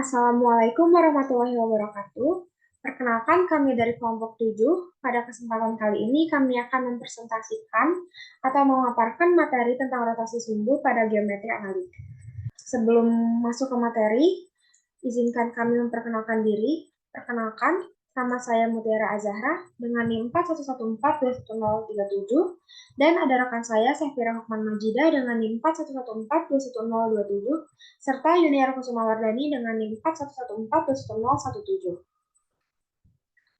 Assalamualaikum warahmatullahi wabarakatuh. Perkenalkan kami dari kelompok 7. Pada kesempatan kali ini kami akan mempresentasikan atau memaparkan materi tentang rotasi sumbu pada geometri analitik. Sebelum masuk ke materi, izinkan kami memperkenalkan diri. Perkenalkan, nama saya Mutiara Azahra dengan NIM 4114211037 dan ada rekan saya Sefira Hukman Majidah dengan NIM 4114211027 serta Yuniar Kusumawardani dengan NIM 4114211017.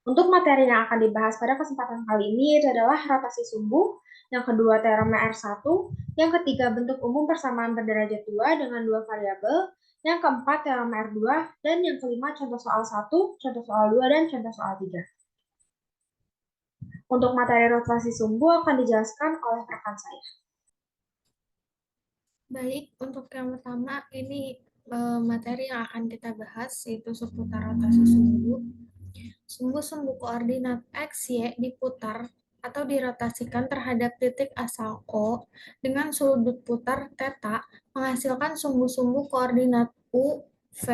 Untuk materi yang akan dibahas pada kesempatan kali ini itu adalah rotasi sumbu, yang kedua teorema R1, yang ketiga bentuk umum persamaan berderajat 2 dengan dua variabel, yang keempat teorema R2, dan yang kelima contoh soal 1, contoh soal 2, dan contoh soal 3. Untuk materi rotasi sumbu akan dijelaskan oleh rekan saya. Baik, untuk yang pertama ini materi yang akan kita bahas yaitu seputar rotasi sumbu. Sumbu-sumbu koordinat X, Y diputar atau dirotasikan terhadap titik asal O dengan sudut putar θ menghasilkan sumbu-sumbu koordinat U, V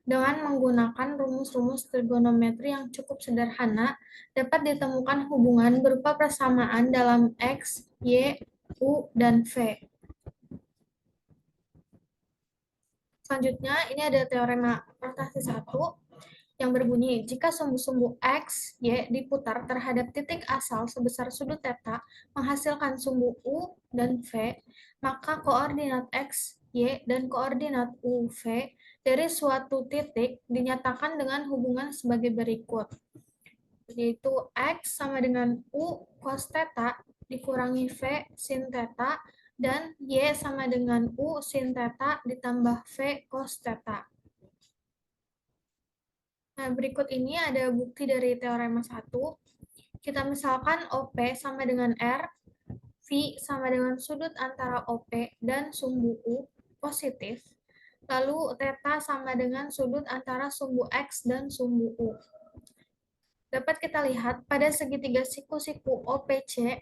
dengan menggunakan rumus-rumus trigonometri yang cukup sederhana dapat ditemukan hubungan berupa persamaan dalam X, Y, U, dan V. Selanjutnya, ini ada teorema rotasi 1 yang berbunyi, jika sumbu-sumbu X, Y diputar terhadap titik asal sebesar sudut θ menghasilkan sumbu U dan V, maka koordinat X, Y, dan koordinat U, V dari suatu titik dinyatakan dengan hubungan sebagai berikut, yaitu X sama dengan U cos θ dikurangi V sin θ dan Y sama dengan U sin θ ditambah V cos θ. Nah, berikut ini ada bukti dari teorema 1. Kita misalkan OP sama dengan R, V sama dengan sudut antara OP dan sumbu U positif, lalu θ sama dengan sudut antara sumbu X dan sumbu U. Dapat kita lihat pada segitiga siku-siku OPC,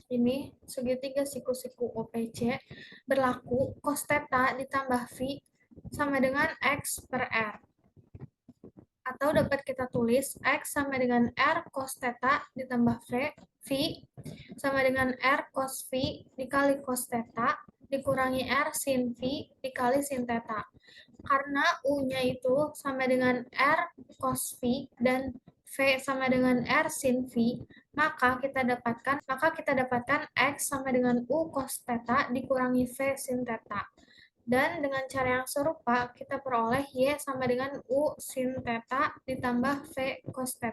ini segitiga siku-siku OPC berlaku cos θ ditambah V sama dengan X per R. Atau dapat kita tulis X sama dengan R cos θ ditambah V sama dengan R cos V dikali cos θ dikurangi R sin V dikali sin θ. Karena U-nya itu sama dengan R cos V dan V sama dengan R sin V, maka kita dapatkan X sama dengan U cos θ dikurangi V sin θ. Dan dengan cara yang serupa, kita peroleh Y sama dengan U sin θ ditambah V cos θ.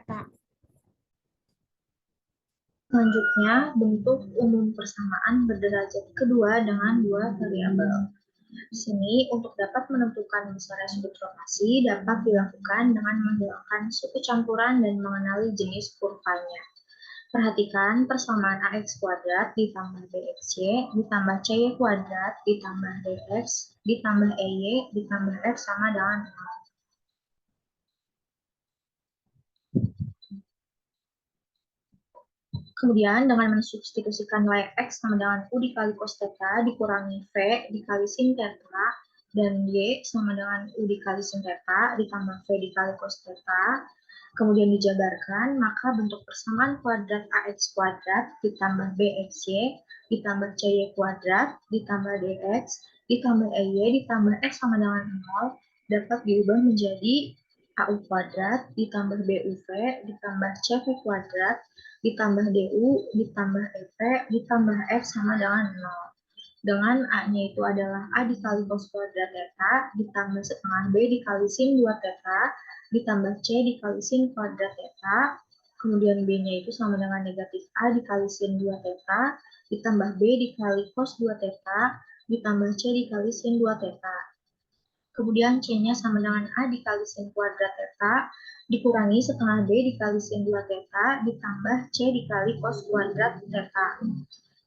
Selanjutnya, bentuk umum persamaan berderajat kedua dengan dua variabel. Di sini, untuk dapat menentukan besarnya sudut rotasi dapat dilakukan dengan menghilangkan suku campuran dan mengenali jenis kurvanya. Perhatikan persamaan AX kuadrat ditambah BXY ditambah CY kuadrat ditambah DX ditambah EY ditambah F sama dengan 0. Kemudian dengan mensubstitusikan Yx sama dengan U dikali cos θ dikurangi V dikali sin θ dan Y sama dengan U dikali sin θ ditambah V dikali cos θ, kemudian dijabarkan, maka bentuk persamaan kuadrat AX kuadrat ditambah BXY ditambah CY kuadrat ditambah DX ditambah EY ditambah X sama dengan 0 dapat diubah menjadi AU kuadrat ditambah BUV ditambah CV kuadrat ditambah DU ditambah EP ditambah F sama dengan 0. Dengan A-nya itu adalah A dikali cos kuadrat θ ditambah setengah B dikali sin 2 θ ditambah C dikali sin kuadrat θ, kemudian B-nya itu sama dengan negatif A dikali sin 2 θ ditambah B dikali cos 2 θ ditambah C dikali sin 2 θ. Kemudian C-nya sama dengan A dikali sin kuadrat θ dikurangi setengah B dikali sin 2 θ ditambah C dikali cos kuadrat θ.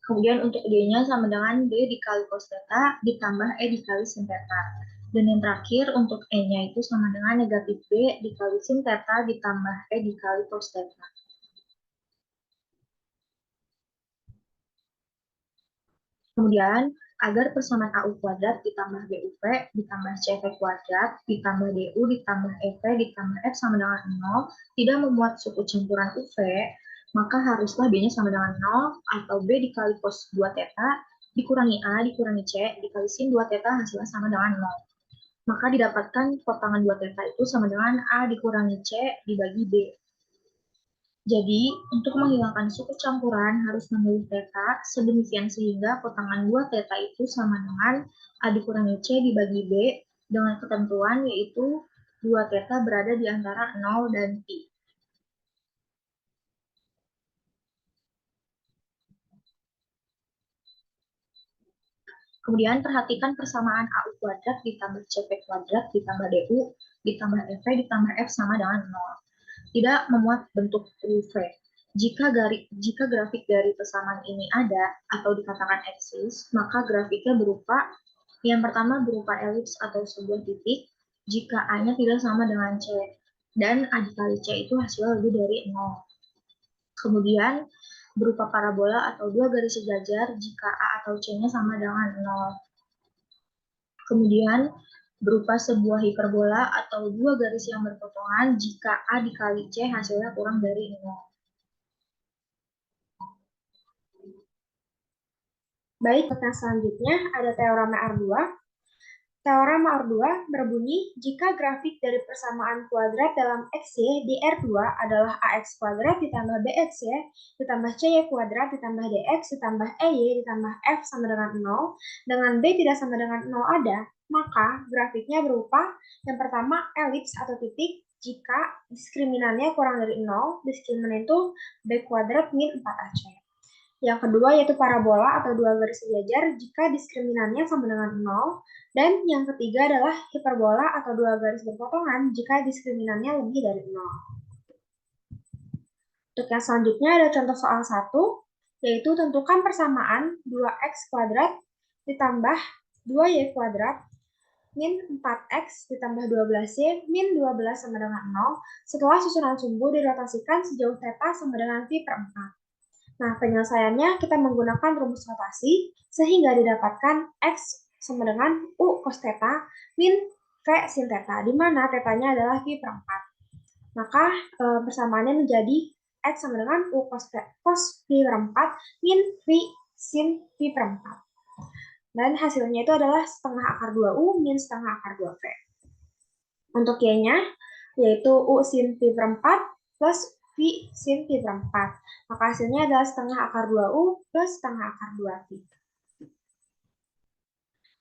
Kemudian untuk D-nya sama dengan D dikali cos θ ditambah E dikali sin θ. Dan yang terakhir untuk E-nya itu sama dengan negatif B dikali sin θ ditambah E dikali cos θ. Kemudian agar persamaan AU kuadrat ditambah BUV ditambah CV kuadrat ditambah DU ditambah EV ditambah F sama dengan 0 tidak memuat suku campuran UV, maka haruslah B-nya sama dengan 0 atau B dikali cos 2 theta dikurangi A dikurangi C dikali sin 2 theta hasilnya sama dengan 0. Maka didapatkan potongan 2 theta itu sama dengan A dikurangi C dibagi B. Jadi, untuk menghilangkan suku campuran harus memilih theta sedemikian sehingga potongan 2 theta itu sama dengan A dikurangi C dibagi B dengan ketentuan yaitu 2 theta berada di antara 0 dan pi. Kemudian perhatikan persamaan AU kuadrat ditambah CV kuadrat ditambah DU ditambah EV ditambah F sama dengan 0. Tidak memuat bentuk UV. Jika grafik dari persamaan ini ada atau dikatakan eksis, maka grafiknya berupa yang pertama berupa elips atau sebuah titik jika A-nya tidak sama dengan C dan A dikali C itu hasilnya lebih dari 0. Kemudian berupa parabola atau dua garis sejajar jika A atau C-nya sama dengan 0. Kemudian berupa sebuah hiperbola atau dua garis yang berpotongan jika A dikali C hasilnya kurang dari 0. Baik, pertanyaan selanjutnya ada teorema R2. Teorema R2 berbunyi jika grafik dari persamaan kuadrat dalam XY di R2 adalah AX kuadrat ditambah BXY ditambah CY kuadrat ditambah DX ditambah EY ditambah F sama dengan 0 dengan B tidak sama dengan 0 ada, maka grafiknya berupa yang pertama elips atau titik jika diskriminannya kurang dari 0, diskriminan itu B kuadrat min 4AC. Yang kedua yaitu parabola atau dua garis sejajar jika diskriminannya sama dengan 0. Dan yang ketiga adalah hiperbola atau dua garis berpotongan jika diskriminannya lebih dari 0. Untuk yang selanjutnya ada contoh soal 1, yaitu tentukan persamaan 2x kuadrat ditambah 2y kuadrat min 4x ditambah 12y min 12 sama dengan 0 setelah susunan sumbu dirotasikan sejauh theta sama dengan pi per 4. Nah, penyelesaiannya kita menggunakan rumus rotasi sehingga didapatkan X sama dengan U cos theta min V sin theta, di mana theta-nya adalah pi per 4. Maka persamaannya menjadi X sama dengan U cos pi per 4 min V sin pi per 4. Dan hasilnya itu adalah setengah akar 2U min setengah akar 2V. Untuk Y-nya, yaitu U sin pi per 4 plus V sin pi per 4. Maka hasilnya adalah setengah akar 2U plus setengah akar 2V.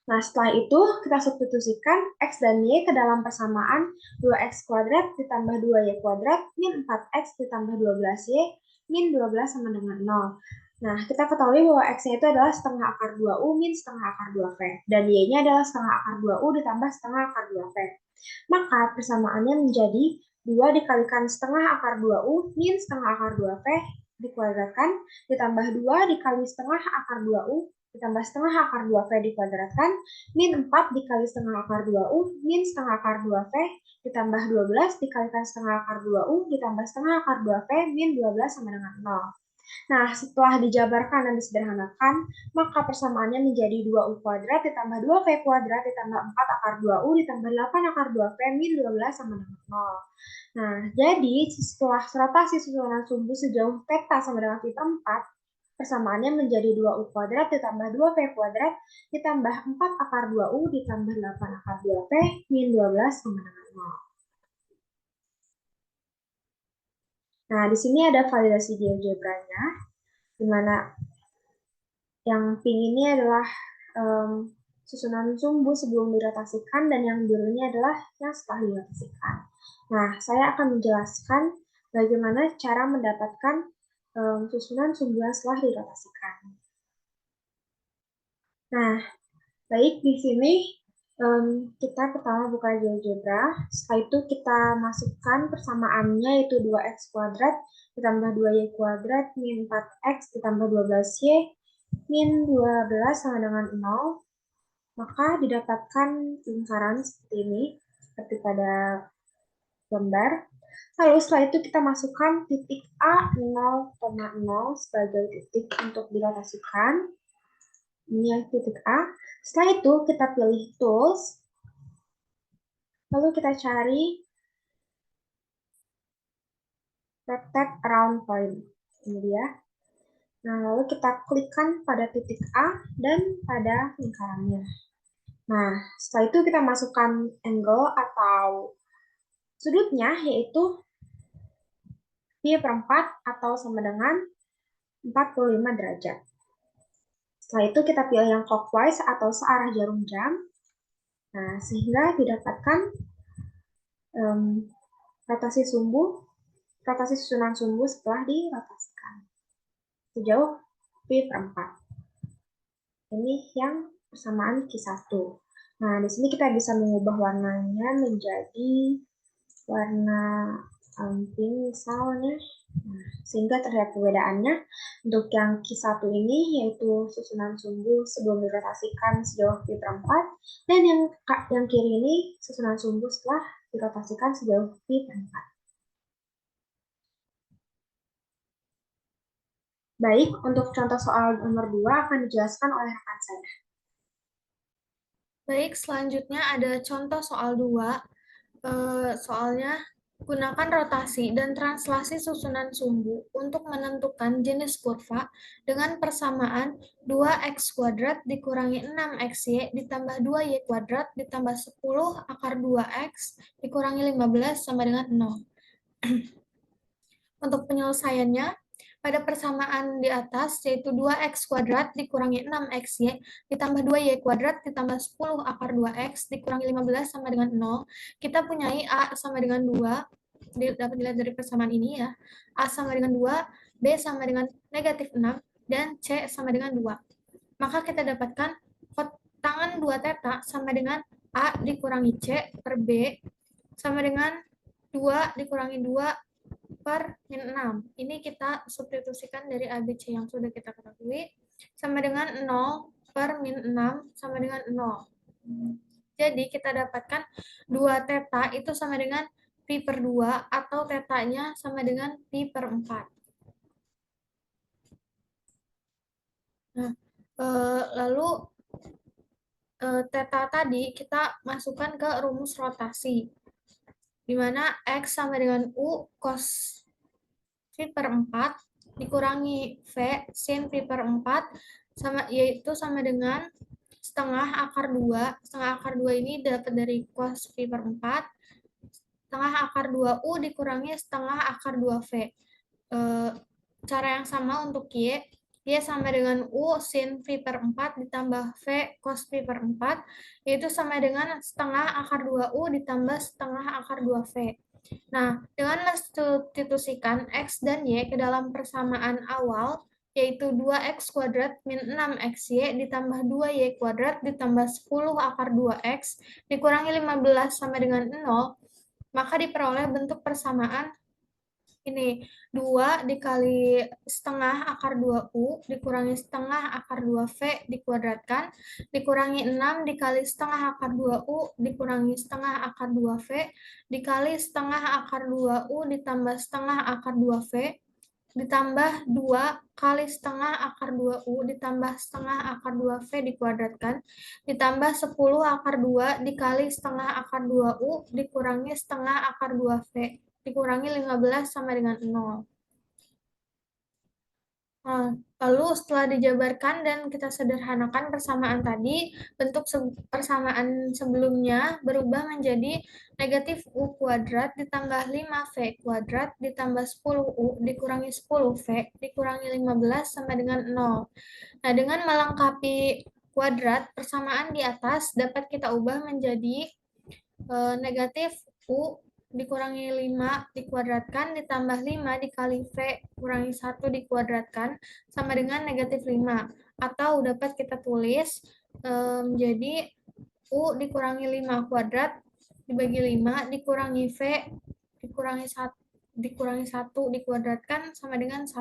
Nah, setelah itu kita substitusikan X dan Y ke dalam persamaan 2X kuadrat ditambah 2Y kuadrat min 4X ditambah 12Y min 12 sama dengan 0. Nah, kita ketahui bahwa X-nya itu adalah setengah akar 2U min setengah akar 2V. Dan Y-nya adalah setengah akar 2U ditambah setengah akar 2V. Maka persamaannya menjadi 2 dikalikan setengah akar 2U min setengah akar 2V dikuadratkan ditambah 2 dikali setengah akar 2U ditambah setengah akar 2V dikuadratkan min 4 dikali setengah akar 2U min setengah akar 2V ditambah 12 dikalikan setengah akar 2U ditambah setengah akar 2V min 12 sama dengan 0. Nah, setelah dijabarkan dan disederhanakan, maka persamaannya menjadi 2U kuadrat ditambah 2V kuadrat ditambah 4 akar 2U ditambah 8 akar 2V min 12 sama dengan 0. Nah, jadi setelah rotasi susunan sumbu sejauh theta sama dengan pi per 4, persamaannya menjadi 2U kuadrat ditambah 2V kuadrat ditambah 4 akar 2U ditambah 8 akar 2V min 12 sama dengan 0. Nah, di sini ada validasi GeoGebra-nya, di mana yang pink ini adalah susunan sumbu sebelum dirotasikan dan yang birunya adalah yang setelah dirotasikan. Nah, saya akan menjelaskan bagaimana cara mendapatkan susunan sumbu yang setelah dirotasikan. Nah, baik di sini kita pertama buka GeoGebra, setelah itu kita masukkan persamaannya yaitu 2x kuadrat ditambah 2y kuadrat min 4x ditambah 12y min 12 sama dengan 0, maka didapatkan lingkaran seperti ini, seperti pada gambar. Lalu setelah itu kita masukkan titik A 0,0 sebagai titik untuk dirotasikan. Ini yang titik A. Setelah itu kita pilih tools. Lalu kita cari rotate around point. Ini dia. Nah, lalu kita klikkan pada titik A dan pada lingkarannya. Nah, setelah itu kita masukkan angle atau sudutnya, yaitu pi per 4 atau sama dengan 45 derajat. Setelah itu kita pilih yang clockwise atau searah jarum jam. Nah, sehingga didapatkan rotasi susunan sumbu setelah dirotasikan. Sejauh pi per 4. Ini yang persamaan Q1. Nah, di sini kita bisa mengubah warnanya menjadi warna pink misalnya. Nah, sehingga terlihat perbedaannya. Untuk yang Q1 ini yaitu susunan sumbu sebelum dirotasikan sejauh pi per 4, dan yang kiri ini susunan sumbu setelah dirotasikan sejauh pi per 4. Baik, untuk contoh soal nomor 2 akan dijelaskan oleh rekan saya. Baik, selanjutnya ada contoh soal 2. Soalnya, gunakan rotasi dan translasi susunan sumbu untuk menentukan jenis kurva dengan persamaan 2x² dikurangi 6xy ditambah 2y² ditambah 10 akar 2x dikurangi 15 sama dengan 0. Untuk penyelesaiannya, pada persamaan di atas, yaitu 2x² dikurangi 6xy ditambah 2y² ditambah 10 akar 2x dikurangi 15 sama dengan 0, kita punyai A sama dengan 2, dapat dilihat dari persamaan ini ya, A sama dengan 2, B sama dengan negatif 6, dan C sama dengan 2. Maka kita dapatkan tangan 2 θ sama dengan A dikurangi C per B sama dengan 2 dikurangi 2 per min 6. Ini kita substitusikan dari ABC yang sudah kita ketahui, sama dengan 0 per min 6 sama dengan 0. Jadi kita dapatkan 2 θ itu sama dengan pi per 2 atau θ-nya sama dengan pi per 4. Nah, lalu θ tadi kita masukkan ke rumus rotasi, di mana X sama dengan U cos pi per 4 dikurangi V sin pi per 4 yaitu sama dengan setengah akar 2. Setengah akar 2 ini dapat dari cos pi per 4. Setengah akar 2U dikurangi setengah akar 2V. Cara yang sama untuk Y. Y sama dengan U sin pi per 4 ditambah V cos pi per 4, yaitu sama dengan setengah akar 2U ditambah setengah akar 2V. Nah, dengan mensubstitusikan X dan Y ke dalam persamaan awal, yaitu 2x² min 6xy ditambah 2y² ditambah 10 akar 2x dikurangi 15 sama dengan 0, maka diperoleh bentuk persamaan ini, 2 dikali setengah akar 2U dikurangi setengah akar 2V dikuadratkan, dikurangi 6 dikali setengah akar 2U dikurangi setengah akar 2V, dikali setengah akar 2U ditambah setengah akar 2V, ditambah 2 kali setengah akar 2U ditambah setengah akar 2V dikuadratkan, ditambah 10 akar 2 dikali setengah akar 2U dikurangi setengah akar 2V dikurangi 15 sama dengan 0. Lalu setelah dijabarkan dan kita sederhanakan persamaan tadi, bentuk persamaan sebelumnya berubah menjadi negatif U kuadrat ditambah 5V kuadrat ditambah 10U dikurangi 10V dikurangi 15 sama dengan 0. Nah, dengan melengkapi kuadrat, persamaan di atas dapat kita ubah menjadi negatif U dikurangi 5 dikuadratkan ditambah 5 dikali V kurangi 1 dikuadratkan sama dengan negatif 5. Atau dapat kita tulis menjadi U dikurangi 5 kuadrat dibagi 5 dikurangi V dikurangi 1 dikuadratkan sama dengan 1.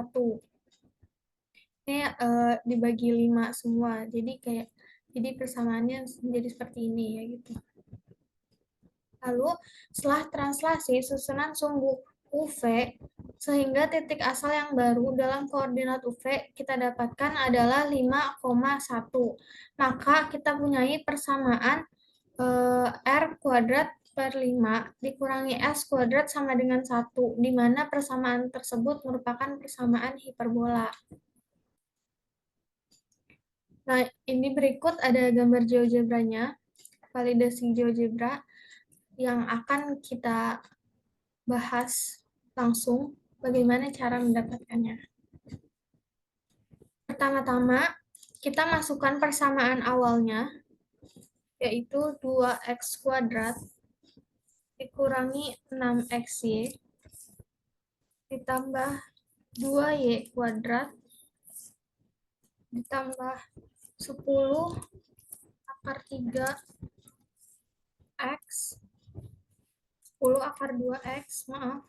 Ini dibagi 5 semua. Jadi persamaannya menjadi seperti ini ya gitu. Lalu, setelah translasi, susunan sumbu UV Sehingga titik asal yang baru dalam koordinat UV kita dapatkan adalah 5,1. Maka kita punyai persamaan R kuadrat per 5 dikurangi S kuadrat sama dengan 1, di mana persamaan tersebut merupakan persamaan hiperbola. Nah, ini berikut ada gambar GeoGebra-nya, validasi GeoGebra, yang akan kita bahas langsung bagaimana cara mendapatkannya. Pertama-tama, kita masukkan persamaan awalnya, yaitu 2x kuadrat dikurangi 6xy ditambah 2y kuadrat ditambah 10 akar 3 x 10 akar 2x, maaf,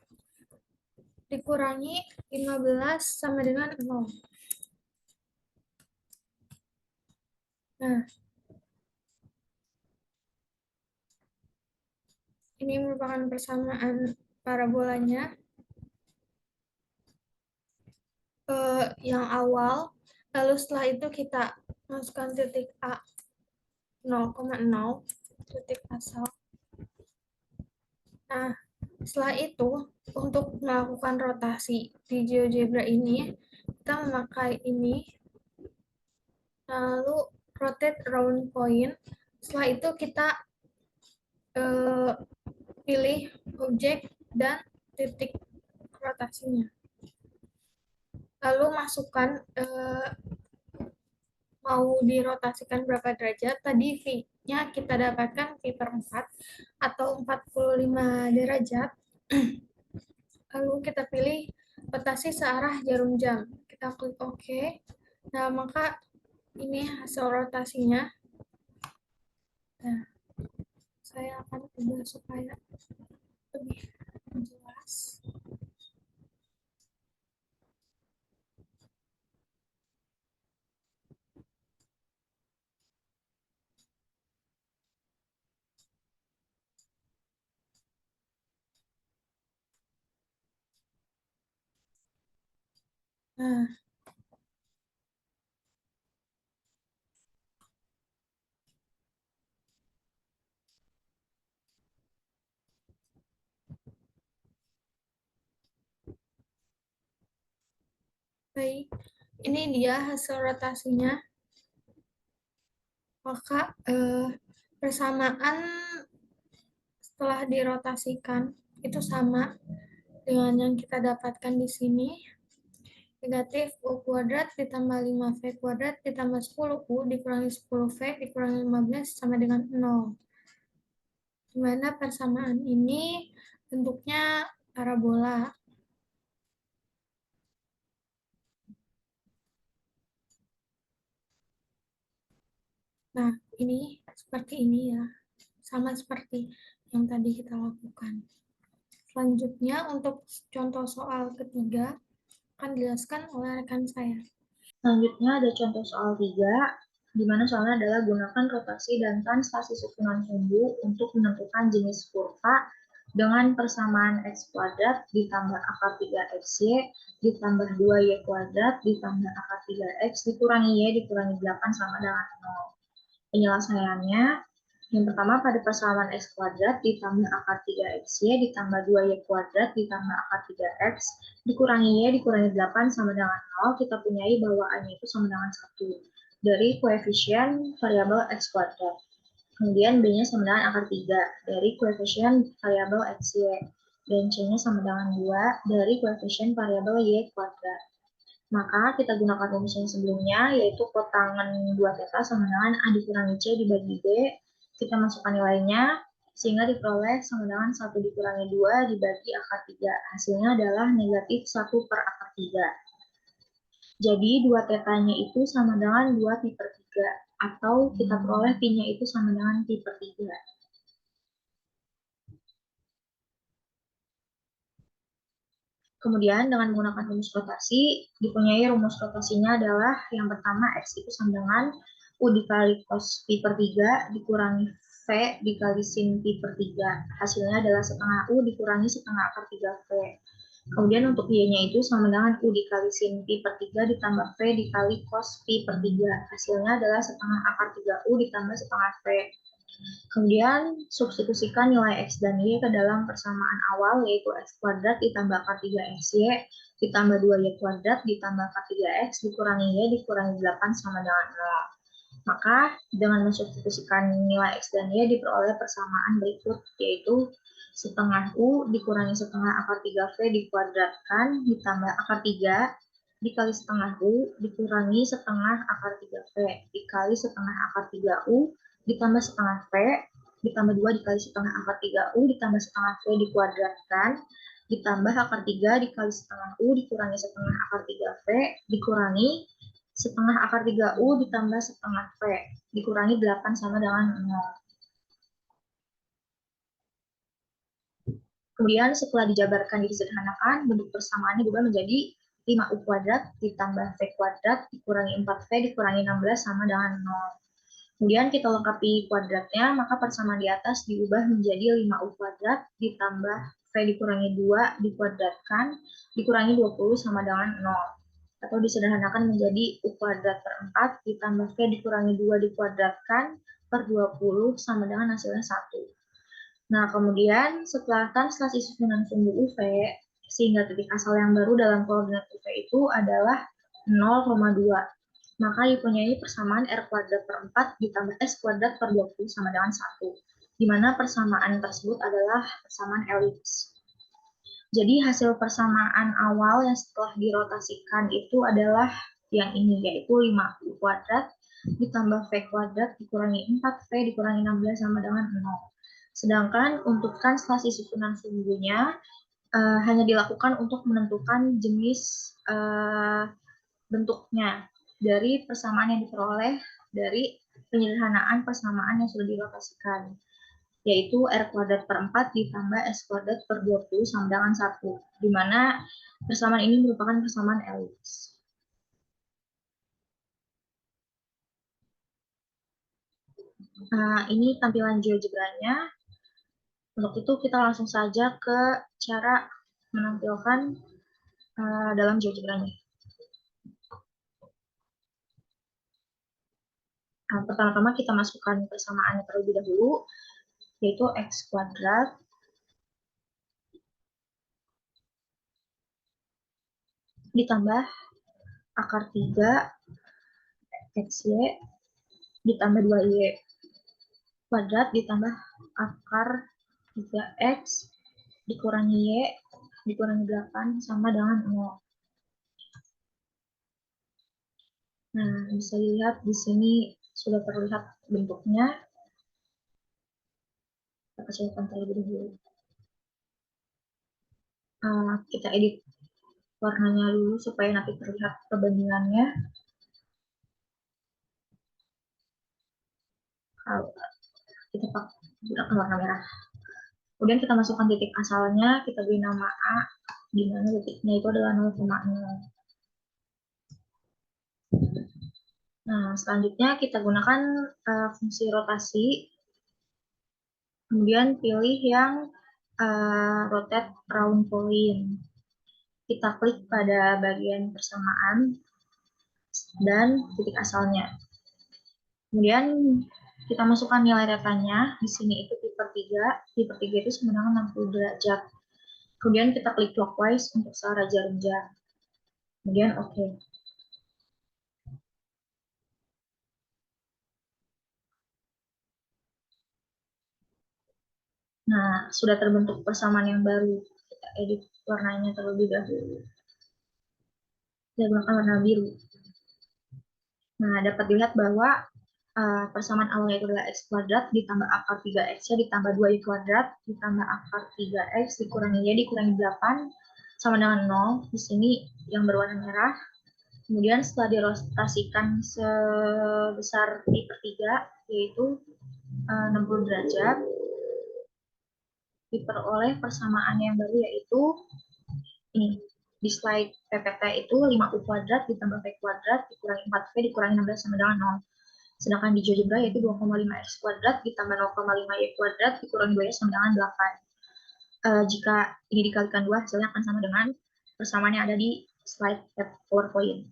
dikurangi 15 sama dengan 0. Nah, ini merupakan persamaan parabolanya yang awal, lalu setelah itu kita masukkan titik A 0,0, titik asal. Nah, setelah itu, untuk melakukan rotasi di GeoGebra ini, kita memakai ini, lalu rotate round point. Setelah itu kita pilih objek dan titik rotasinya. Lalu masukkan mau dirotasikan berapa derajat. Tadi V-nya kita dapatkan V per 4 atau 45 derajat. Lalu kita pilih rotasi searah jarum jam. Kita klik OK. Nah, maka ini hasil rotasinya. Nah, saya akan ubah supaya lebih jelas. Nah, baik, ini dia hasil rotasinya. Maka persamaan setelah dirotasikan itu sama dengan yang kita dapatkan di sini. Negatif U kuadrat ditambah 5V kuadrat ditambah 10U dikurangi 10V dikurangi 15 sama dengan 0. Di mana persamaan ini bentuknya parabola. Nah, ini seperti ini ya. Sama seperti yang tadi kita lakukan. Selanjutnya, untuk contoh soal ketiga, akan dijelaskan oleh rekan saya. Selanjutnya ada contoh soal 3, di mana soalnya adalah gunakan rotasi dan translasi susunan sumbu untuk menentukan jenis kurva dengan persamaan x kuadrat ditambah akar 3xy ditambah 2y kuadrat ditambah akar 3x dikurangi y dikurangi 8 sama dengan 0. Penyelesaiannya, yang pertama pada persamaan x kuadrat ditambah akar 3xy ditambah 2y kuadrat ditambah akar 3x dikurangi y dikurangi 8 sama dengan 0, kita punyai bahwa a-nya itu sama dengan 1 dari koefisien variabel x kuadrat. Kemudian b-nya sama dengan akar 3 dari koefisien variabel xy dan c-nya sama dengan 2 dari koefisien variabel y kuadrat. Maka kita gunakan rumus yang sebelumnya, yaitu kotangan 2 theta sama dengan A dikurangi C dibagi B. Kita masukkan nilainya, sehingga diperoleh sama dengan 1 dikurangi 2 dibagi akar 3. Hasilnya adalah negatif 1 per akar 3. Jadi 2 tetanya itu sama dengan 2 pi per 3. Atau kita peroleh pi-nya itu sama dengan pi per 3. Kemudian dengan menggunakan rumus rotasi, dipunyai rumus rotasinya adalah yang pertama x itu sama dengan U dikali cos pi per 3 dikurangi V dikali sin pi per 3. Hasilnya adalah setengah U dikurangi setengah akar 3V. Kemudian untuk Y-nya itu sama dengan U dikali sin pi per 3 ditambah V dikali cos pi per 3. Hasilnya adalah setengah akar 3U ditambah setengah V. Kemudian substitusikan nilai X dan Y ke dalam persamaan awal, yaitu X kuadrat ditambah akar 3XY ditambah 2Y kuadrat ditambah akar 3X dikurangi Y dikurangi 8 sama dengan 0. Maka dengan mensubstitusikan nilai X dan Y diperoleh persamaan berikut, yaitu setengah U dikurangi setengah akar 3V dikuadratkan ditambah akar 3 dikali setengah U dikurangi setengah akar 3V dikali setengah akar 3U ditambah setengah V ditambah 2 dikali setengah akar 3U ditambah setengah V dikuadratkan ditambah akar 3 dikali setengah U dikurangi setengah akar 3V dikurangi setengah akar 3U ditambah setengah V dikurangi 8 sama dengan 0. Kemudian setelah dijabarkan disederhanakan, bentuk persamaannya berubah menjadi 5U kuadrat ditambah V kuadrat dikurangi 4V dikurangi 16 sama dengan 0. Kemudian kita lengkapi kuadratnya, maka persamaan di atas diubah menjadi 5U kuadrat ditambah V dikurangi 2 dikuadratkan dikurangi 20 sama dengan 0. Atau disederhanakan menjadi U kuadrat per 4 ditambah V dikurangi 2 dikuadratkan per 20 sama dengan hasilnya 1. Nah, kemudian setelah translasi susunan sumbu UV, sehingga titik asal yang baru dalam koordinat UV itu adalah 0,2. Maka dipunyai persamaan R kuadrat per 4 ditambah S kuadrat per 20 sama dengan 1. Di mana persamaan tersebut adalah persamaan elips. Jadi hasil persamaan awal yang setelah dirotasikan itu adalah yang ini, yaitu 5U kuadrat ditambah V kuadrat dikurangi 4V dikurangi 16 sama dengan 0. Sedangkan untuk translasi susunan sumbunya hanya dilakukan untuk menentukan jenis bentuknya dari persamaan yang diperoleh dari penyederhanaan persamaan yang sudah dirotasikan, yaitu R kuadrat per 4 ditambah S kuadrat per 20 sama dengan 1, di mana persamaan ini merupakan persamaan elips. Ini tampilan GeoGebra-nya. Untuk itu kita langsung saja ke cara menampilkan dalam GeoGebra-nya. Pertama-tama kita masukkan persamaannya terlebih dahulu, yaitu X kuadrat ditambah akar 3 XY ditambah 2Y kuadrat ditambah akar 3X dikurangi Y dikurangi 8 sama dengan 0. Nah, bisa dilihat di sini sudah terlihat bentuknya. Kita kecilkan terlebih dahulu. Kita edit warnanya dulu supaya nanti terlihat perbandingannya. Kalau kita gunakan warna merah. Kemudian kita masukkan titik asalnya, kita beri nama A, di mana titiknya itu adalah 0,0. Nah, selanjutnya kita gunakan fungsi rotasi. Kemudian pilih yang rotate round point. Kita klik pada bagian persamaan dan titik asalnya. Kemudian kita masukkan nilai datanya. Di sini itu pi per 3. Pi per 3 itu sama dengan 60 derajat. Kemudian kita klik clockwise untuk searah jarum jam. Kemudian oke. Nah, sudah terbentuk persamaan yang baru. Kita edit warnanya terlebih dahulu. Kita gunakan warna biru. Nah, dapat dilihat bahwa persamaan awalnya itu adalah X kuadrat ditambah akar 3X ditambah 2Y kuadrat ditambah akar 3X dikurangi Y dikurangi 8 sama dengan 0. Di sini yang berwarna merah. Kemudian setelah dirotasikan sebesar pi per 3, yaitu 60 derajat, diperoleh persamaan yang baru, yaitu ini. Di slide PPT itu 5U kuadrat ditambah V kuadrat dikurangi 4V dikurangi 16 sama dengan 0. Sedangkan di GeoGebra yaitu 2,5X kuadrat ditambah 0,5Y kuadrat dikurangi 2Y sama dengan 8. Jika ini dikalikan 2, hasilnya akan sama dengan persamaan yang ada di slide PowerPoint.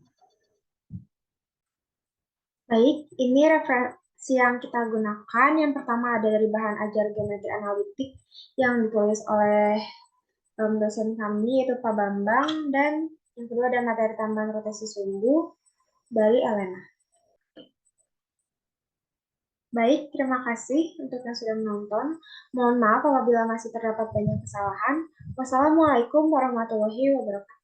Baik, ini referensi yang kita gunakan. Yang pertama ada dari bahan ajar geometri analitik yang ditulis oleh dosen kami, yaitu Pak Bambang, dan yang kedua ada materi tambahan rotasi sumbu dari Elena. Baik, terima kasih untuk yang sudah menonton. Mohon maaf apabila masih terdapat banyak kesalahan. Wassalamualaikum warahmatullahi wabarakatuh.